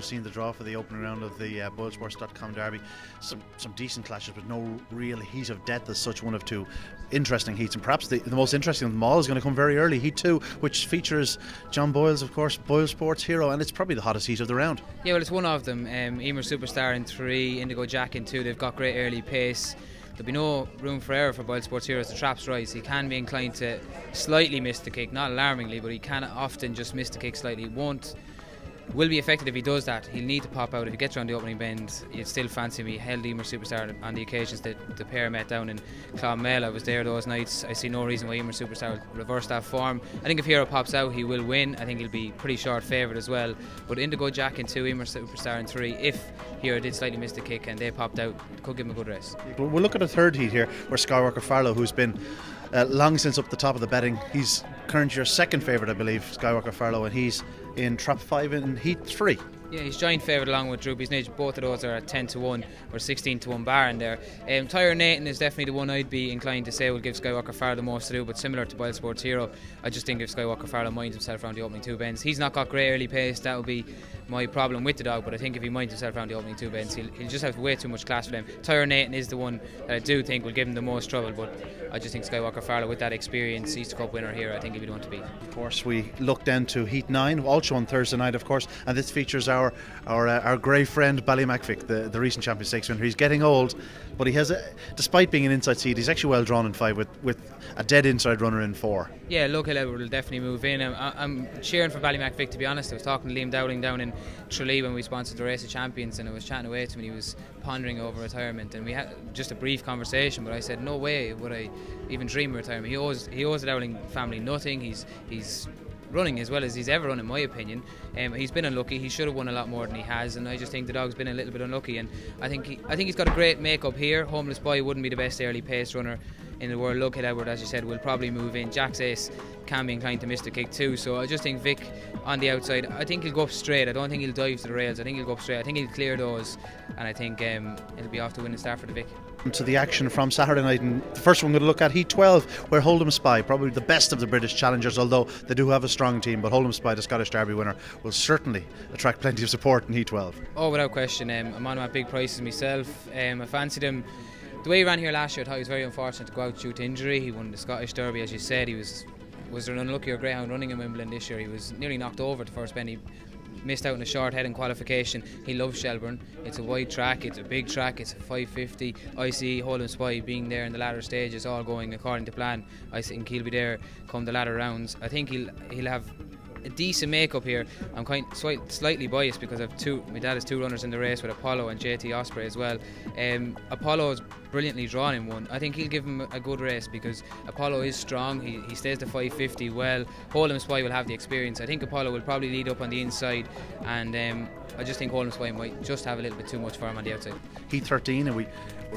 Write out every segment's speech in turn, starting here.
just seen the draw for the opening round of the Boylesports.com derby. Some decent clashes, but no real heat of death as such. One of two interesting heats, and perhaps the most interesting of them all is going to come very early, Heat 2, which features John Boyles, of course, Boylesports hero, and it's probably the hottest heat of the round. Yeah, well, it's one of them. Emer Superstar in 3, Indigo Jack in 2. They've got great early pace. There'll be no room for error for Boylesports here as the traps rise. He can be inclined to slightly miss the kick, not alarmingly, but he can often just miss the kick slightly. Will be affected if he does that. He'll need to pop out. If he gets around the opening bend, you'd still fancy me. Held Emer Superstar on the occasions that the pair met down in Clonmel. I was there those nights. I see no reason why Emer Superstar will reverse that form. I think if Hero pops out, he will win. I think he'll be pretty short favoured as well. But Indigo Jack in 2, Emer Superstar in 3. If Hero did slightly miss the kick and they popped out, could give him a good race. We'll look at a third heat here, where Skywalker Farlow, who's been long since up the top of the betting, he's currently your second favourite, I believe, Skywalker Farlow, and he's in trap 5 in heat 3. Yeah, he's joint favourite along with Droopy's Nidge. Both of those are at 10 to 1 or 16 to 1 bar in there. Tyre Nathan is definitely the one I'd be inclined to say will give Skywalker Farlow the most to do, but similar to Boylesports Hero, I just think if Skywalker Farlow minds himself around the opening 2 bends, he's not got great early pace. That will be my problem with the dog, but I think if he minds himself around the opening 2 bends, he'll just have way too much class for them. Tyre Nathan is the one that I do think will give him the most trouble, but I just think Skywalker Farlow, with that experience, Easter Cup winner here, I think he'll be the one to beat. Of course, we look then to heat 9, also on Thursday night, of course, and this features our grey friend Ballymacvic, the recent Champions Stakes winner. He's getting old, but he has despite being an inside seed, he's actually well drawn in 5 with a dead inside runner in 4. Yeah, local Edward will definitely move in. I'm cheering for Ballymacvic, to be honest. I was talking to Liam Dowling down in Tralee when we sponsored the Race of Champions, and I was chatting away to him and he was pondering over retirement, and we had just a brief conversation, but I said no way would I even dream of retirement. He owes the Dowling family nothing. He's running as well as he's ever run, in my opinion. He's been unlucky. He should have won a lot more than he has, and I just think the dog's been a little bit unlucky. And I think he's got a great make-up here. Homeless Boy wouldn't be the best early pace runner in the world. Look at Edward, as you said, will probably move in. Jack's Ace can be inclined to miss the kick too, so I just think Vic on the outside, I think he'll go up straight. I don't think he'll dive to the rails. I think he'll go up straight. I think he'll clear those, and I think it'll be off to win and start for the Vic. To the action from Saturday night, and the first one we're going to look at, Heat 12, where Hold'em Spy, probably the best of the British challengers, although they do have a strong team, but Hold'em Spy, the Scottish Derby winner, will certainly attract plenty of support in Heat 12. Oh, without question. I'm on my big prices myself. I fancied him. The way he ran here last year, I thought he was very unfortunate to go out due to injury. He won the Scottish Derby, as you said. He was an unluckier Greyhound running in Wimbledon this year. He was nearly knocked over at the first bend. He missed out on a short head in qualification. He loves Shelbourne. It's a wide track, it's a big track, it's a 550. I see Hold'em Spy being there in the latter stages, all going according to plan. I think he'll be there come the latter rounds. I think he'll have a decent make-up here. I'm slightly biased because my dad has 2 runners in the race with Apollo and JT Osprey as well. Apollo is brilliantly drawn in 1. I think he'll give him a good race because Apollo is strong. He stays to 550 well. Hold'em Spy will have the experience. I think Apollo will probably lead up on the inside, and I just think Hold'em Spy might just have a little bit too much for him on the outside. Heat 13, and we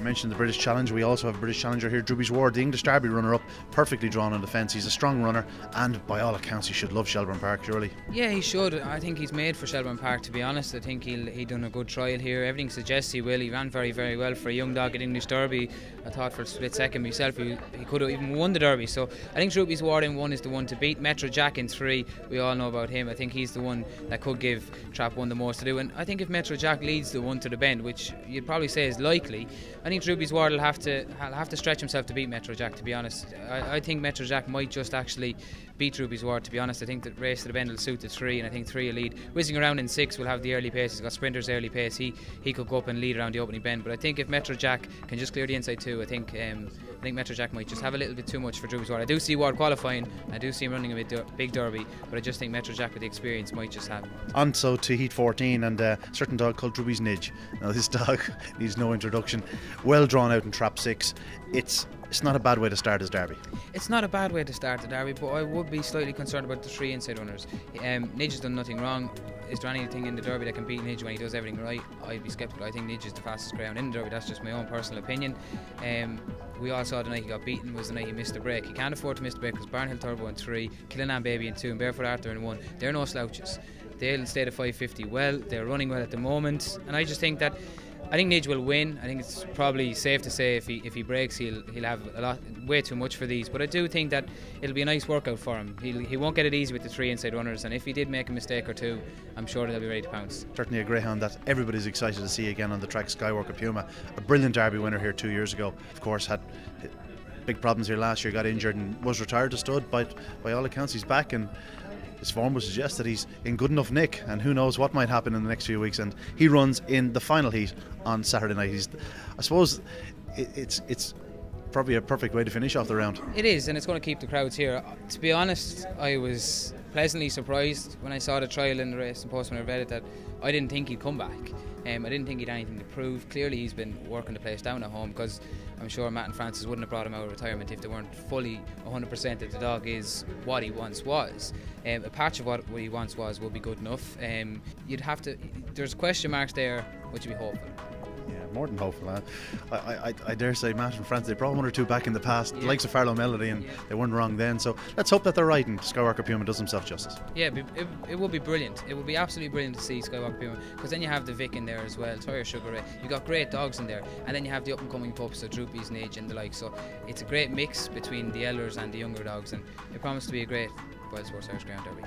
mentioned the British Challenge. We also have a British challenger here, Droobies Ward, the English Derby runner-up, perfectly drawn on the fence. He's a strong runner, and by all accounts he should love Shelbourne Park, surely. Yeah, he should. I think he's made for Shelbourne Park, to be honest. I think he done a good trial here. Everything suggests he will. He ran very, very well for a young dog at English Derby. I thought for a split second myself he could have even won the Derby. So I think Droobies Ward in 1 is the one to beat. Metro Jack in 3, we all know about him. I think he's the one that could give Trap 1 the most to do. And I think if Metro Jack leads the 1 to the bend, which you'd probably say is likely, I think Droobies Ward will have to stretch himself to beat Metro Jack, to be honest. I think Metro Jack might just actually beat Droobies Ward, to be honest. I think that race to the bend will suit the 3, and I think 3 will lead. Whizzing around in 6 will have the early pace. He's got Sprinter's early pace. He could go up and lead around the opening bend, but I think if Metro Jack can just clear the inside 2, I think Metro Jack might just have a little bit too much for Droobies Ward. I do see Ward qualifying, I do see him running a big Derby, but I just think Metro Jack with the experience might just have. On so to Heat 14, and a certain dog called Droobies Nidge. Now this dog needs no introduction. Well drawn out in trap 6. It's not a bad way to start his derby. It's not a bad way to start the derby, but I would be slightly concerned about the 3 inside runners. Nidge has done nothing wrong. Is there anything in the derby that can beat Nidge when he does everything right? I'd be sceptical. I think Nidge is the fastest Greyhound in the derby. That's just my own personal opinion. We all saw the night he got beaten was the night he missed the break. He can't afford to miss the break because Barnhill Turbo in 3, Killinane Baby in 2, and Barefoot Arthur in 1. They're no slouches. They'll stay to 550 well. They're running well at the moment, and I just think that I think Nidge will win. I think it's probably safe to say if he breaks, he'll have way too much for these. But I do think that it'll be a nice workout for him. He won't get it easy with the 3 inside runners, and if he did make a mistake or two, I'm sure they'll be ready to pounce. Certainly a greyhound that everybody's excited to see again on the track. Skywalker Puma, a brilliant Derby winner here 2 years ago. Of course, had big problems here last year, got injured and was retired to stud. By all accounts, he's back, and his form would suggest that he's in good enough nick, and who knows what might happen in the next few weeks. And he runs in the final heat on Saturday night. I suppose it's probably a perfect way to finish off the round. It is, and it's going to keep the crowds here. To be honest, I was pleasantly surprised when I saw the trial in the race and post when I read it that I didn't think he'd come back. I didn't think he'd anything to prove. Clearly he's been working the place down at home, because I'm sure Matt and Francis wouldn't have brought him out of retirement if they weren't fully 100% that the dog is what he once was. A patch of what he once was will be good enough. There's question marks there, which would be hopeful. Yeah, more than hopeful. I dare say Matt and Francis, they brought 1 or 2 back in the past, the likes of Farlow Melody, and they weren't wrong then. So let's hope that they're right and Skywalker Puma does himself justice. Yeah, it would be brilliant. It would be absolutely brilliant to see Skywalker Puma, because then you have the Vic in there as well, Toyer Sugar Ray. You've got great dogs in there, and then you have the up and coming pups, so Droopy's, Nidge and the like. So it's a great mix between the elders and the younger dogs, and it promises to be a great Boylesports Irish Greyhound Derby.